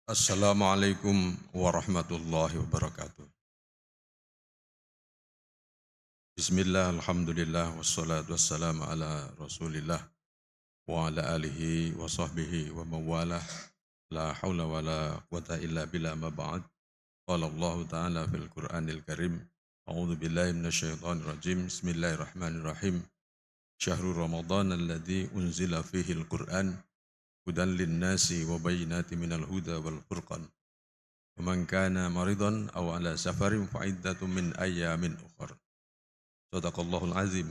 Assalamualaikum warahmatullahi wabarakatuh. Bismillah, alhamdulillah, wassalatu wassalamu ala rasulillah wa ala alihi wa sahbihi wa mawalah. La hawla wa la quwata illa billah ma ba'd. Qala Allah ta'ala fil Qur'anil Karim. A'udzu billahi minasyaitonir rajim. Bismillahirrahmanirrahim. Syahrul Ramadan alladzi unzila fihi al-Qur'an hudan lin-nasi wa bayyinatin minal huda wal furqan. ومن كان مريضا أو على سفر فعدة من أيام أخر صدق الله العظيم.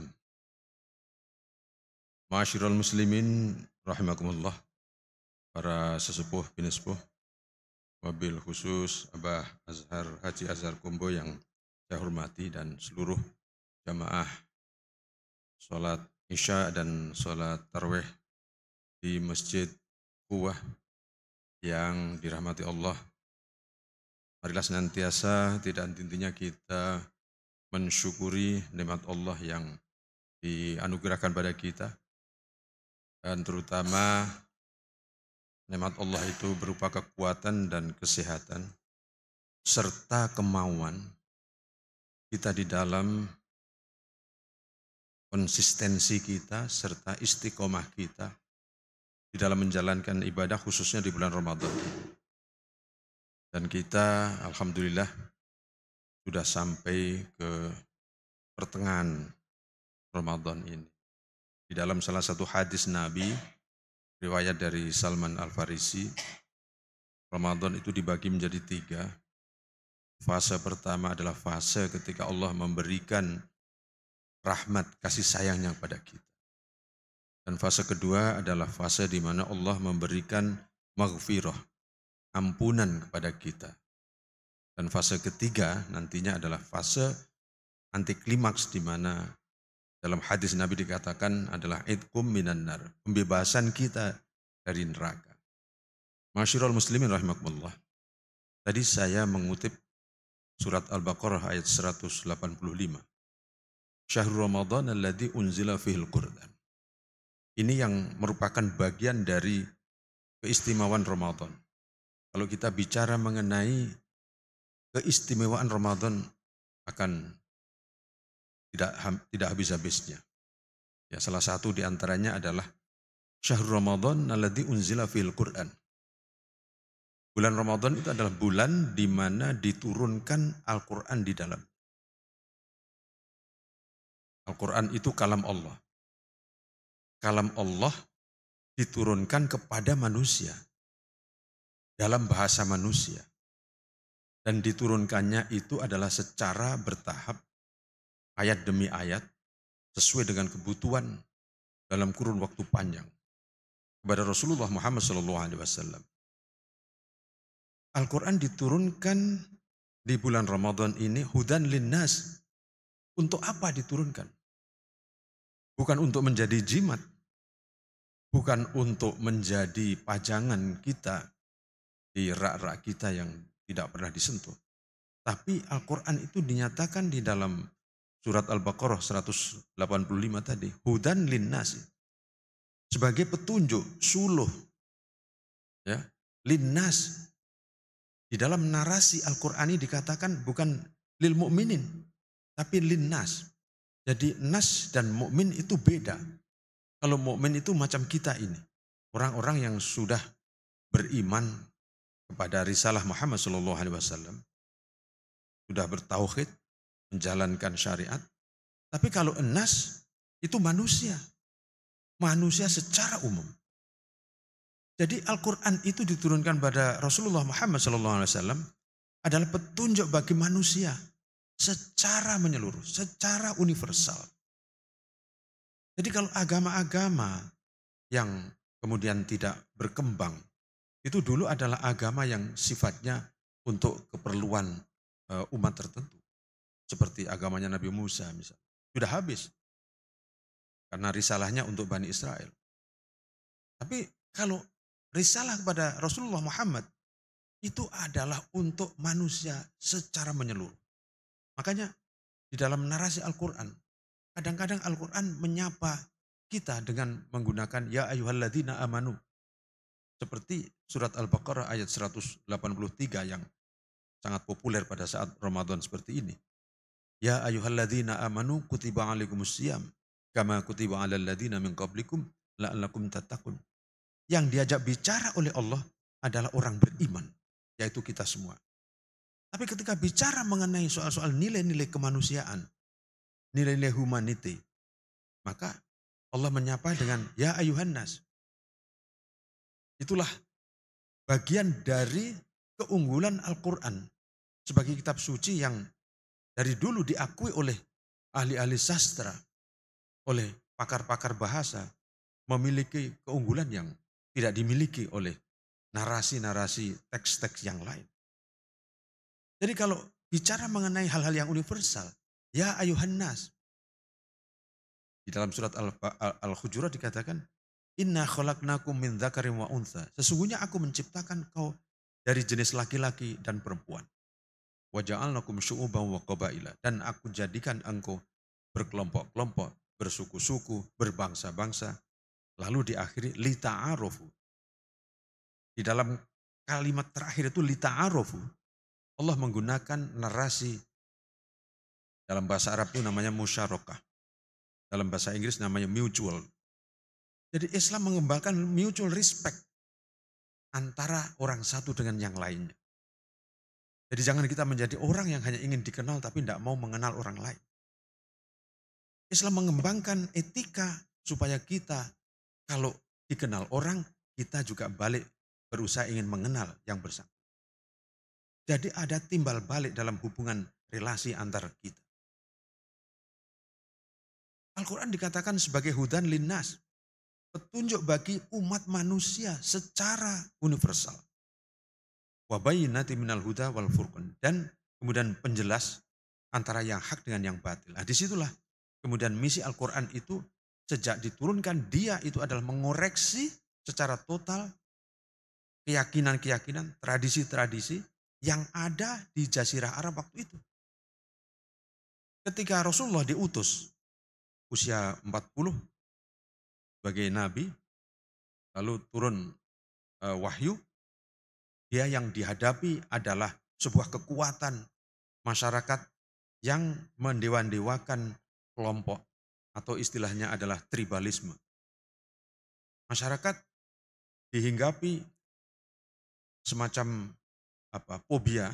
Ma'asyiral muslimin rahimakumullah, para sesepuh binispuh, wabil khusus Abah Azhar Haji Azhar Kombo yang saya hormati, dan seluruh jamaah sholat isya dan sholat tarwih di Masjid Buah yang dirahmati Allah. Marilah senantiasa tidak henti-hentinya kita mensyukuri nikmat Allah yang dianugerahkan pada kita, dan terutama nikmat Allah itu berupa kekuatan dan kesehatan serta kemauan kita di dalam konsistensi kita serta istiqomah kita di dalam menjalankan ibadah, khususnya di bulan Ramadan. Dan kita alhamdulillah sudah sampai ke pertengahan Ramadan ini. Di dalam salah satu hadis Nabi, riwayat dari Salman Al-Farisi, Ramadan itu dibagi menjadi 3. Fase pertama adalah fase ketika Allah memberikan rahmat kasih sayangnya kepada kita. Dan fase kedua adalah fase di mana Allah memberikan maghfirah, ampunan kepada kita. Dan fase ketiga nantinya adalah fase anti klimaks, di mana dalam hadis Nabi dikatakan adalah idkum minan nar, pembebasan kita dari neraka. Masyiral muslimin rahimakumullah. Tadi saya mengutip surat Al-Baqarah ayat 185. Syahrul Ramadan alladzi unzila fihil Qur'an. Ini yang merupakan bagian dari keistimewaan Ramadan. Kalau kita bicara mengenai keistimewaan Ramadan akan tidak habis-habisnya. Ya, salah satu di antaranya adalah Syahrul Ramadan alladzi unzila fihil Qur'an. Bulan Ramadan itu adalah bulan di mana diturunkan Al-Quran di dalam. Al-Quran itu kalam Allah. Kalam Allah diturunkan kepada manusia dalam bahasa manusia. Dan diturunkannya itu adalah secara bertahap, ayat demi ayat, sesuai dengan kebutuhan dalam kurun waktu panjang kepada Rasulullah Muhammad SAW. Al-Quran diturunkan di bulan Ramadan ini hudan linnas. Untuk apa diturunkan? Bukan untuk menjadi jimat, bukan untuk menjadi pajangan kita di rak-rak kita yang tidak pernah disentuh. Tapi Al-Quran itu dinyatakan di dalam surat Al-Baqarah 185 tadi, hudan linnas, sebagai petunjuk, suluh, ya, linnas. Di dalam narasi Al-Quran ini dikatakan bukan lil mu'minin, tapi linnas. Jadi nas dan mukmin itu beda. Kalau mukmin itu macam kita ini, orang-orang yang sudah beriman kepada risalah Muhammad SAW, sudah bertauhid, menjalankan syariat. Tapi kalau nas itu manusia, manusia secara umum. Jadi Al-Quran itu diturunkan pada Rasulullah Muhammad SAW adalah petunjuk bagi manusia secara menyeluruh, secara universal. Jadi kalau agama-agama yang kemudian tidak berkembang, itu dulu adalah agama yang sifatnya untuk keperluan umat tertentu. Seperti agamanya Nabi Musa misalnya. Sudah habis. Karena risalahnya untuk Bani Israel. Tapi kalau risalah kepada Rasulullah Muhammad itu adalah untuk manusia secara menyeluruh. Makanya di dalam narasi Al-Quran, kadang-kadang Al-Quran menyapa kita dengan menggunakan ya ayyuhalladzina amanu. Seperti surat Al-Baqarah ayat 183 yang sangat populer pada saat Ramadan seperti ini. Ya ayyuhalladzina amanu kutiba alaikumusiyam kama kutiba alal ladzina min qablikum la'allakum tattaqun. Yang diajak bicara oleh Allah adalah orang beriman, yaitu kita semua. Tapi ketika bicara mengenai soal-soal nilai-nilai kemanusiaan, nilai-nilai humanity, maka Allah menyapa dengan ya ayuhan nas. Itulah bagian dari keunggulan Al-Quran sebagai kitab suci yang dari dulu diakui oleh ahli-ahli sastra, oleh pakar-pakar bahasa, memiliki keunggulan yang tidak dimiliki oleh narasi-narasi teks-teks yang lain. Jadi kalau bicara mengenai hal-hal yang universal, ya ayuhan nas. Di dalam surat Al-Hujurat dikatakan, Inna khalaqnakum min dzakarin wa untha. Sesungguhnya aku menciptakan kau dari jenis laki-laki dan perempuan. Wa ja'alnakum syu'uban wa qabaila. Dan aku jadikan engkau berkelompok-kelompok, bersuku-suku, berbangsa-bangsa. Lalu diakhiri lita'arofu. Di dalam kalimat terakhir itu lita'arofu. Allah menggunakan narasi dalam bahasa Arab itu namanya musyarakah. Dalam bahasa Inggris namanya mutual. Jadi Islam mengembangkan mutual respect antara orang satu dengan yang lainnya. Jadi jangan kita menjadi orang yang hanya ingin dikenal tapi tidak mau mengenal orang lain. Islam mengembangkan etika supaya kita kalau dikenal orang, kita juga balik berusaha ingin mengenal yang bersama. Jadi ada timbal balik dalam hubungan relasi antar kita. Al-Quran dikatakan sebagai hudan linnas, petunjuk bagi umat manusia secara universal. Wa bayyinati minal huda wal furqan, dan kemudian penjelas antara yang hak dengan yang batil. Nah, disitulah kemudian misi Al-Quran itu sejak diturunkan dia itu adalah mengoreksi secara total keyakinan-keyakinan, tradisi-tradisi yang ada di Jazirah Arab waktu itu. Ketika Rasulullah diutus usia 40 sebagai nabi, lalu turun wahyu, dia yang dihadapi adalah sebuah kekuatan masyarakat yang mendewa-dewakan kelompok atau istilahnya adalah tribalisme. Masyarakat dihinggapi semacam fobia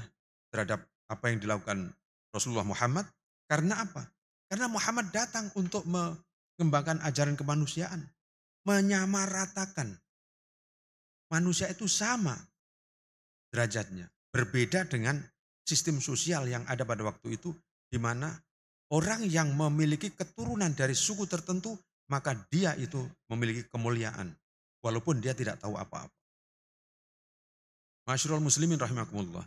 terhadap apa yang dilakukan Rasulullah Muhammad. Karena apa? Karena Muhammad datang untuk mengembangkan ajaran kemanusiaan. Menyamaratakan. Manusia itu sama derajatnya. Berbeda dengan sistem sosial yang ada pada waktu itu. Di mana orang yang memiliki keturunan dari suku tertentu, maka dia itu memiliki kemuliaan. Walaupun dia tidak tahu apa-apa. Masyarul muslimin rahimakumullah.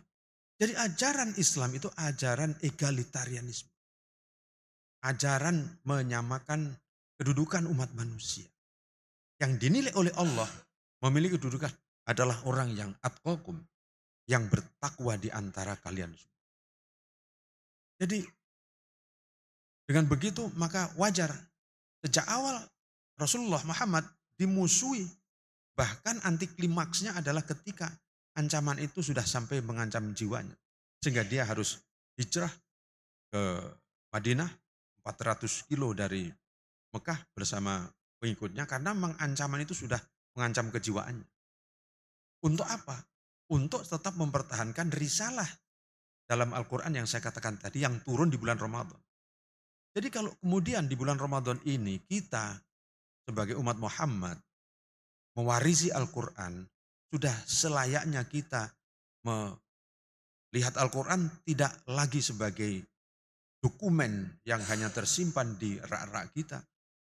Jadi ajaran Islam itu ajaran egalitarianisme. Ajaran menyamakan kedudukan umat manusia. Yang dinilai oleh Allah memiliki kedudukan adalah orang yang atqakum, yang bertakwa di antara kalian. Jadi dengan begitu maka wajar sejak awal Rasulullah Muhammad dimusuhi. Bahkan anti klimaksnya adalah ketika ancaman itu sudah sampai mengancam jiwanya. Sehingga dia harus hijrah ke Madinah 400 kilo dari Mekah bersama pengikutnya karena ancaman itu sudah mengancam kejiwaannya. Untuk apa? Untuk tetap mempertahankan risalah dalam Al-Quran yang saya katakan tadi yang turun di bulan Ramadan. Jadi kalau kemudian di bulan Ramadan ini kita sebagai umat Muhammad mewarisi Al-Quran, sudah selayaknya kita melihat Al-Quran tidak lagi sebagai dokumen yang hanya tersimpan di rak-rak kita,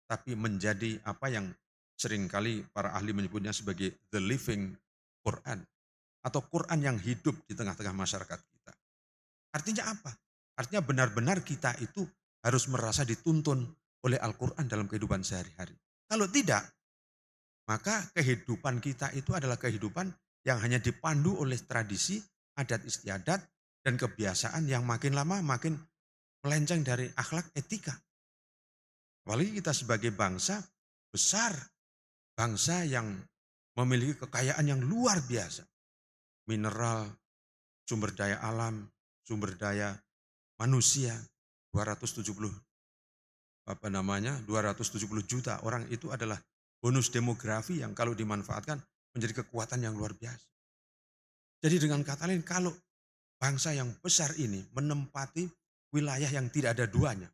tapi menjadi apa yang seringkali para ahli menyebutnya sebagai the living Quran. Atau Quran yang hidup di tengah-tengah masyarakat kita. Artinya apa? Artinya benar-benar kita itu harus merasa dituntun oleh Al-Quran dalam kehidupan sehari-hari. Kalau tidak, maka kehidupan kita itu adalah kehidupan yang hanya dipandu oleh tradisi, adat istiadat, dan kebiasaan yang makin lama makin melenceng dari akhlak etika. Apalagi kita sebagai bangsa besar, bangsa yang memiliki kekayaan yang luar biasa. Mineral, sumber daya alam, sumber daya manusia, 270 270 juta orang itu adalah bonus demografi yang kalau dimanfaatkan menjadi kekuatan yang luar biasa. Jadi dengan kata lain, kalau bangsa yang besar ini menempati wilayah yang tidak ada duanya,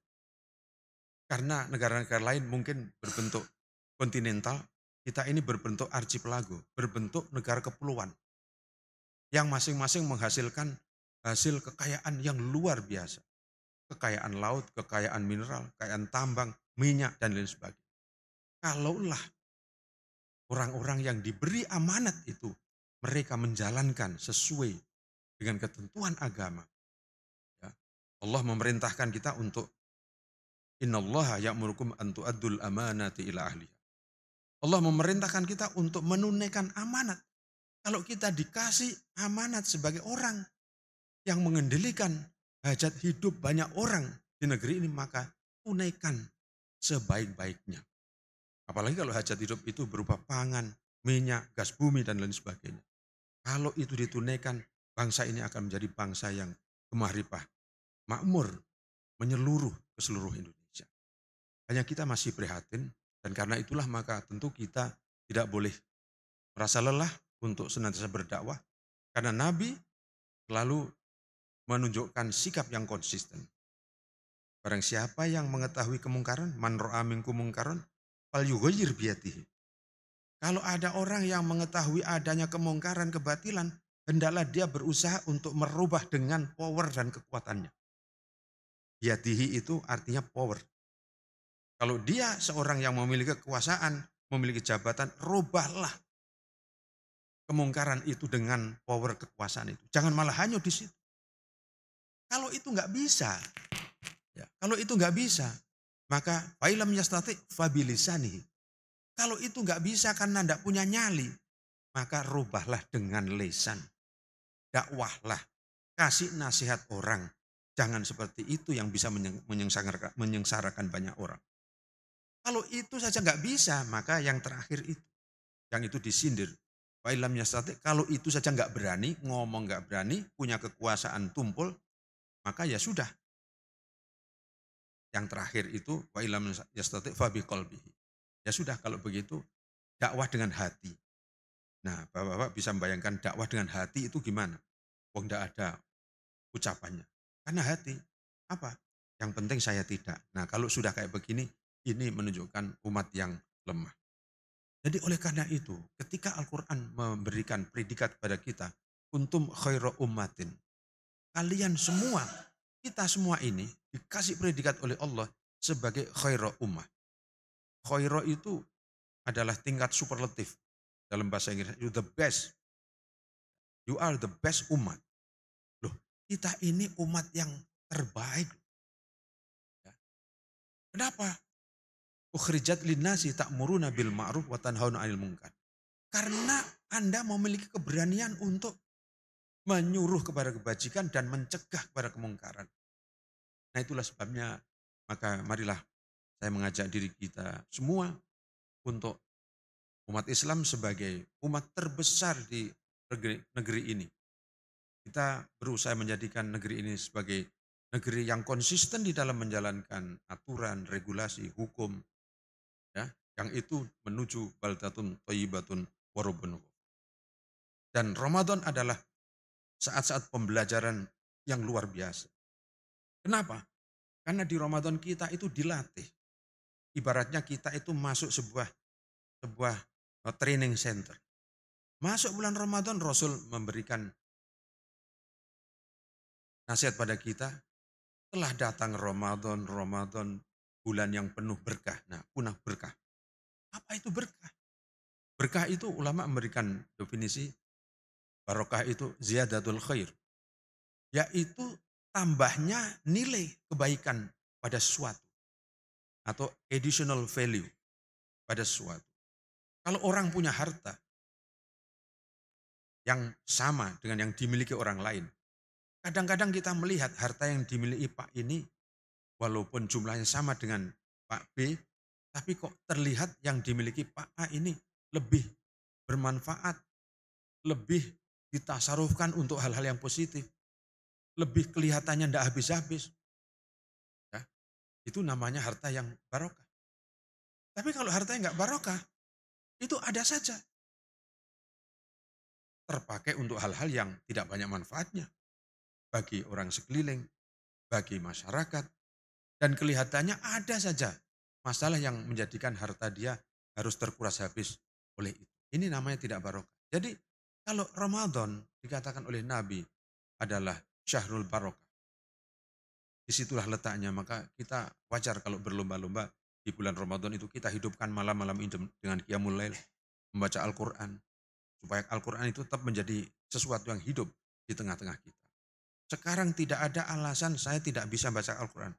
karena negara-negara lain mungkin berbentuk kontinental, kita ini berbentuk archipelago, berbentuk negara kepulauan, yang masing-masing menghasilkan hasil kekayaan yang luar biasa. Kekayaan laut, kekayaan mineral, kekayaan tambang, minyak, dan lain sebagainya. Kalaulah orang-orang yang diberi amanat itu, mereka menjalankan sesuai dengan ketentuan agama. Ya. Allah memerintahkan kita untuk innallaha ya'murukum an tu'addul amanati ila ahliha. Allah memerintahkan kita untuk menunaikan amanat. Kalau kita dikasih amanat sebagai orang yang mengendalikan hajat hidup banyak orang di negeri ini, maka tunaikan sebaik-baiknya. Apalagi kalau hajat hidup itu berupa pangan, minyak, gas bumi, dan lain sebagainya. Kalau itu ditunaikan, bangsa ini akan menjadi bangsa yang kemaripah, makmur, menyeluruh ke seluruh Indonesia. Hanya kita masih prihatin, dan karena itulah maka tentu kita tidak boleh merasa lelah untuk senantiasa berdakwah, karena Nabi selalu menunjukkan sikap yang konsisten. Barang siapa yang mengetahui kemungkaran, man ra'a minkum mungkaran, falyughayyir biyadihi. Kalau ada orang yang mengetahui adanya kemungkaran, kebatilan, hendaklah dia berusaha untuk merubah dengan power dan kekuatannya. Biyadihi itu artinya power. Kalau dia seorang yang memiliki kekuasaan, memiliki jabatan, rubahlah kemungkaran itu dengan power kekuasaan itu. Jangan malah hanyut di situ. Kalau itu nggak bisa, ya, kalau itu nggak bisa, maka fa'ilam yastati fabilisanihi. Kalau itu nggak bisa karena nggak punya nyali, maka rubahlah dengan lisan. Dakwahlah, kasih nasihat orang. Jangan seperti itu yang bisa menyengsarakan banyak orang. Kalau itu saja nggak bisa, maka yang terakhir itu, yang itu disindir. Fa'ilam yastati, kalau itu saja nggak berani, ngomong nggak berani, punya kekuasaan tumpul, maka ya sudah. Yang terakhir itu fa'ilam yastati fa biqalbihi. Ya sudah, kalau begitu dakwah dengan hati. Nah, Bapak-bapak bisa membayangkan dakwah dengan hati itu gimana? Wong enggak ada ucapannya. Karena hati. Apa? Yang penting saya tidak. Nah, kalau sudah kayak begini, ini menunjukkan umat yang lemah. Jadi oleh karena itu, ketika Al-Quran memberikan predikat kepada kita, kuntum khairu ummatin. Kalian semua, kita semua ini dikasih predikat oleh Allah sebagai khairu ummah. Khairu itu adalah tingkat superlatif. Dalam bahasa Inggris, you the best. You are the best umat. Loh, kita ini umat yang terbaik. Ya. Kenapa? Ukhrijat linnasi ta'muruna bil ma'ruf wa tanhauna 'anil munkar. Karena Anda memiliki keberanian untuk menyuruh kepada kebajikan dan mencegah kepada kemungkaran. Nah, itulah sebabnya maka marilah saya mengajak diri kita semua untuk umat Islam sebagai umat terbesar di negeri ini. Kita berusaha menjadikan negeri ini sebagai negeri yang konsisten di dalam menjalankan aturan, regulasi, hukum, ya, yang itu menuju baldatun thayyibatun warabun. Dan Ramadan adalah saat-saat pembelajaran yang luar biasa. Kenapa? Karena di Ramadan kita itu dilatih. Ibaratnya kita itu masuk sebuah training center. Masuk bulan Ramadan, Rasul memberikan nasihat pada kita, telah datang Ramadan, bulan yang penuh berkah. Nah, punah berkah. Apa itu berkah? Berkah itu ulama memberikan definisi, barokah itu ziyadatul khair. Yaitu tambahnya nilai kebaikan pada sesuatu. Atau additional value pada sesuatu. Kalau orang punya harta yang sama dengan yang dimiliki orang lain, kadang-kadang kita melihat harta yang dimiliki Pak ini, walaupun jumlahnya sama dengan Pak B, tapi kok terlihat yang dimiliki Pak A ini lebih bermanfaat, lebih ditasarufkan untuk hal-hal yang positif, lebih kelihatannya tidak habis-habis. Ya, itu namanya harta yang barokah. Tapi kalau hartanya nggak barokah, itu ada saja. Terpakai untuk hal-hal yang tidak banyak manfaatnya. Bagi orang sekeliling, bagi masyarakat. Dan kelihatannya ada saja masalah yang menjadikan harta dia harus terkuras habis oleh itu. Ini namanya tidak barokah. Jadi kalau Ramadan dikatakan oleh Nabi adalah syahrul barokah. Disitulah letaknya, maka kita wajar kalau berlomba-lomba di bulan Ramadan itu kita hidupkan malam-malam itu dengan qiyamul lail, membaca Al-Quran, supaya Al-Quran itu tetap menjadi sesuatu yang hidup di tengah-tengah kita. Sekarang tidak ada alasan saya tidak bisa baca Al-Quran,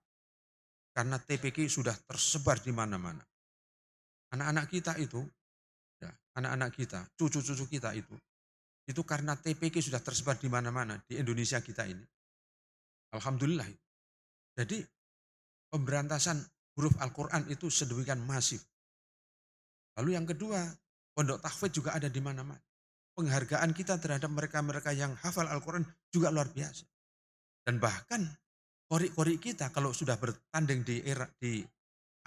karena TPQ sudah tersebar di mana-mana. Anak-anak kita itu, ya, anak-anak kita, cucu-cucu kita itu karena TPQ sudah tersebar di mana-mana di Indonesia kita ini. Alhamdulillah. Jadi pemberantasan huruf Al-Quran itu sedemikian masif. Lalu yang kedua, pondok tahfidz juga ada di mana-mana. Penghargaan kita terhadap mereka-mereka yang hafal Al-Quran juga luar biasa. Dan bahkan kori-kori kita kalau sudah bertanding di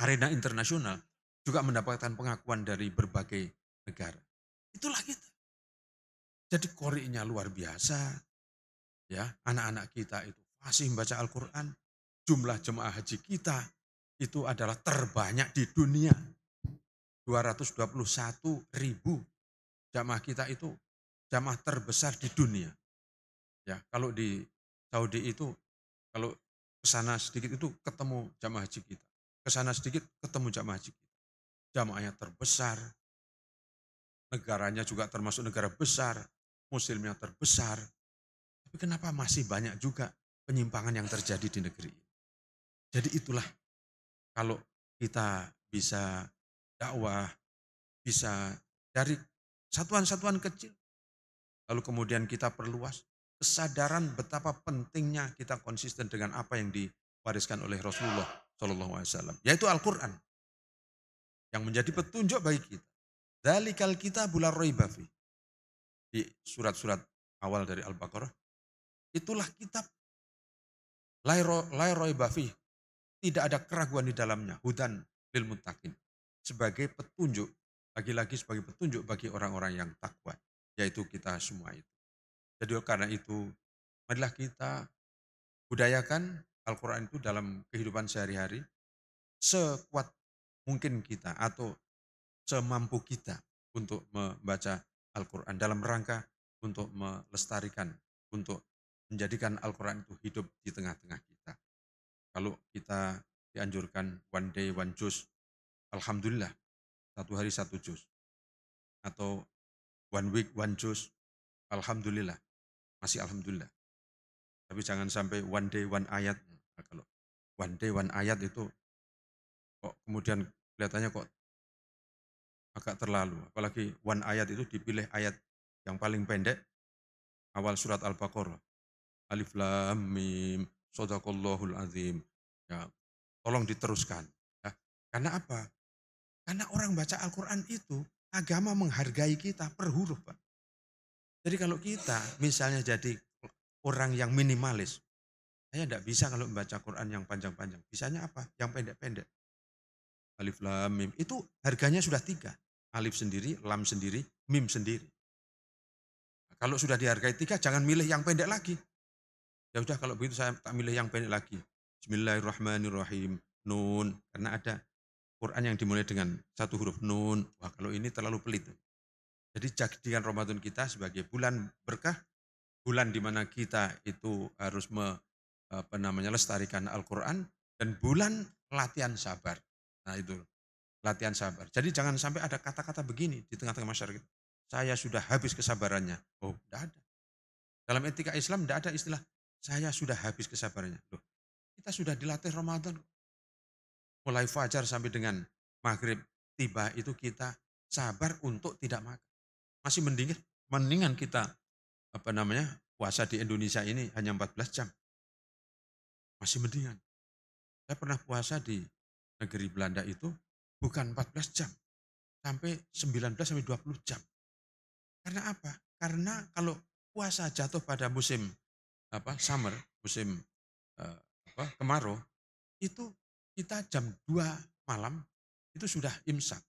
arena internasional juga mendapatkan pengakuan dari berbagai negara. Itulah kita. Jadi korinya luar biasa, ya, anak-anak kita itu masih membaca Al-Quran. Jumlah jemaah haji kita itu adalah terbanyak di dunia. 221.000 jamaah kita itu jamaah terbesar di dunia. Ya, kalau di Saudi itu kalau ke sana sedikit itu ketemu jamaah haji kita. Ke sana sedikit ketemu jamaah haji kita. Jamaahnya terbesar, negaranya juga termasuk negara besar, muslimnya terbesar. Tapi kenapa masih banyak juga penyimpangan yang terjadi di negeri ini? Jadi itulah kalau kita bisa dakwah, bisa dari satuan-satuan kecil, lalu kemudian kita perluas kesadaran betapa pentingnya kita konsisten dengan apa yang diwariskan oleh Rasulullah SAW, yaitu Al-Quran yang menjadi petunjuk bagi kita. Dzalikal kitabul la raiba fi. Di surat-surat awal dari Al-Baqarah, itulah kitab la raiba fi. Tidak ada keraguan di dalamnya, hudan lil muttaqin. Sebagai petunjuk, lagi-lagi sebagai petunjuk bagi orang-orang yang takwa, yaitu kita semua itu. Jadi karena itu, marilah kita budayakan Al-Quran itu dalam kehidupan sehari-hari, sekuat mungkin kita atau semampu kita untuk membaca Al-Quran dalam rangka untuk melestarikan, untuk menjadikan Al-Quran itu hidup di tengah-tengah kita. Kalau kita dianjurkan one day one juz, alhamdulillah, satu hari satu juz. Atau one week one juz, alhamdulillah, masih alhamdulillah. Tapi jangan sampai one day one ayat. Nah, kalau one day one ayat itu kok kemudian kelihatannya kok agak terlalu. Apalagi one ayat itu dipilih ayat yang paling pendek, awal surat Al-Baqarah. Alif lam mim, shadaqallahul azim. Ya, tolong diteruskan. Ya. Karena apa? Karena orang baca Al-Quran itu, agama menghargai kita per huruf, Pak. Jadi kalau kita misalnya jadi orang yang minimalis, saya tidak bisa kalau membaca Quran yang panjang-panjang. Bisanya apa? Yang pendek-pendek. Alif lam mim. Itu harganya sudah 3. Alif sendiri, lam sendiri, mim sendiri. Nah, kalau sudah dihargai 3, jangan milih yang pendek lagi. Ya udah kalau begitu saya tak milih yang pendek lagi. Bismillahirrahmanirrahim. Nun. Karena ada Quran yang dimulai dengan satu huruf nun. Wah, kalau ini terlalu pelit. Jadi jadikan Ramadan kita sebagai bulan berkah, bulan di mana kita itu harus lestarikan Al-Quran, dan bulan latihan sabar. Nah itu, latihan sabar. Jadi jangan sampai ada kata-kata begini di tengah-tengah masyarakat. Saya sudah habis kesabarannya. Oh, tidak ada. Dalam etika Islam tidak ada istilah saya sudah habis kesabarannya. Loh, kita sudah dilatih Ramadan. Mulai fajar sampai dengan maghrib tiba itu kita sabar untuk tidak makan. Masih mendingan kita puasa di Indonesia ini hanya 14 jam. Masih mendingan. Saya pernah puasa di negeri Belanda itu bukan 14 jam, sampai 19 sampai 20 jam. Karena apa? Karena kalau puasa jatuh pada musim summer, musim eh, kemarau, itu kita jam 2 malam itu sudah imsak.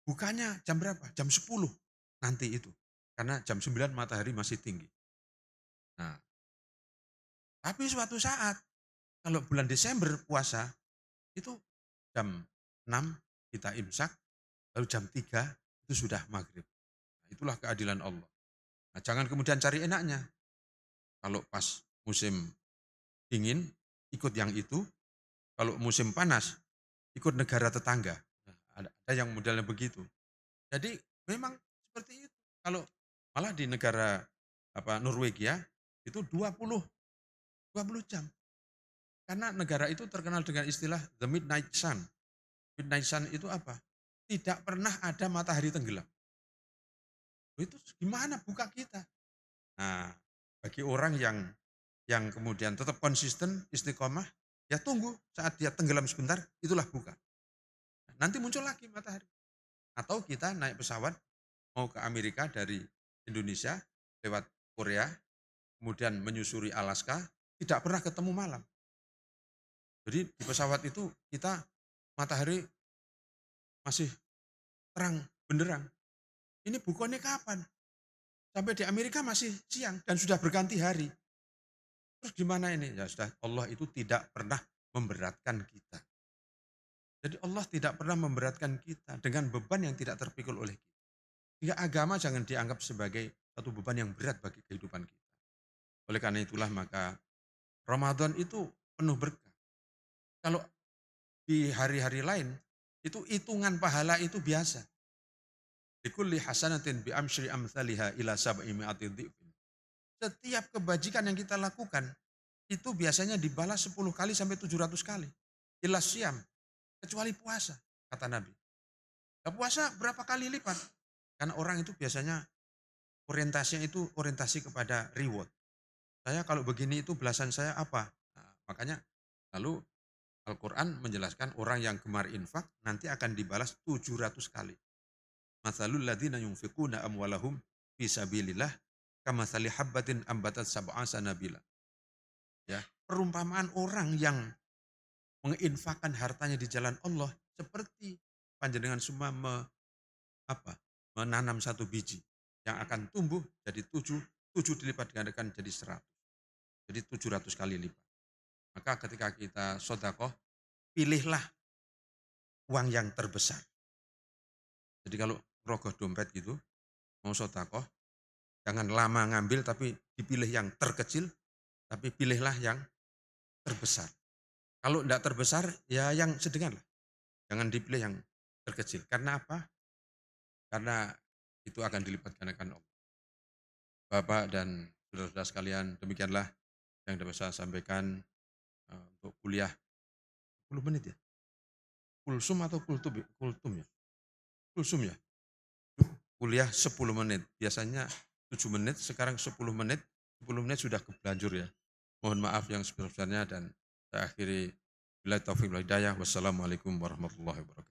Bukanya jam berapa? Jam 10 nanti itu. Karena jam 9 matahari masih tinggi. Nah, tapi suatu saat kalau bulan Desember puasa itu jam 6 kita imsak, lalu jam 3 itu sudah maghrib. Nah, itulah keadilan Allah. Nah, jangan kemudian cari enaknya. Kalau pas musim dingin ikut yang itu, kalau musim panas ikut negara tetangga. Nah, ada yang modelnya begitu. Jadi memang seperti itu. Kalau malah di negara Norwegia itu 20 jam. Karena negara itu terkenal dengan istilah the midnight sun. Midnight sun itu apa? Tidak pernah ada matahari tenggelam. Itu gimana buka kita? Nah, bagi orang yang kemudian tetap konsisten, istiqomah, ya tunggu saat dia tenggelam sebentar, itulah buka. Nanti muncul lagi matahari. Atau kita naik pesawat mau ke Amerika dari Indonesia lewat Korea, kemudian menyusuri Alaska, tidak pernah ketemu malam. Jadi di pesawat itu kita matahari masih terang benderang. Ini bukannya kapan? Sampai di Amerika masih siang dan sudah berganti hari. Terus gimana ini? Ya sudah, Allah itu tidak pernah memberatkan kita. Jadi Allah tidak pernah memberatkan kita dengan beban yang tidak terpikul oleh kita. Sehingga agama jangan dianggap sebagai satu beban yang berat bagi kehidupan kita. Oleh karena itulah maka Ramadan itu penuh berkah. Kalau di hari-hari lain, itu hitungan pahala itu biasa. Likulli hasanatin bi amsyri amthaliha ila sab'i mi'ati dhifin. Setiap kebajikan yang kita lakukan, itu biasanya dibalas 10 kali sampai 700 kali. Ila siam, kecuali puasa, kata Nabi. Nah, puasa berapa kali lipat? Karena orang itu biasanya orientasinya itu orientasi kepada reward. Saya kalau begini itu belasan saya apa? Nah, makanya lalu Al-Quran menjelaskan orang yang gemar infak nanti akan dibalas 700 kali. Mathalul ladhina yunfiquna amwalahum fi sabilillah kamathali habbatin ambatat sab'a sanabila. Ya, perumpamaan orang yang menginfakkan hartanya di jalan Allah seperti panjenengan semua menanam satu biji yang akan tumbuh jadi 7 dilipat gandakan jadi 100. Jadi 700 kali lipat. Maka ketika kita sodakoh, pilihlah uang yang terbesar. Jadi kalau rogoh dompet gitu, mau sodakoh, jangan lama ngambil tapi dipilih yang terkecil, tapi pilihlah yang terbesar. Kalau tidak terbesar, ya yang sedang lah. Jangan dipilih yang terkecil. Karena apa? Karena itu akan dilipat gandakan Allah. Bapak dan saudara-saudara sekalian, demikianlah yang dapat saya sampaikan untuk kuliah 10 menit ya. Kulsum atau kultum ya? Kultum ya? Kulsum ya? Kuliah 10 menit. Biasanya 7 menit, sekarang 10 menit. 10 menit sudah kebelanjur ya. Mohon maaf yang sebesar-besarnya dan saya akhiri. Bila taufiq wal hidayah. Wassalamualaikum warahmatullahi wabarakatuh.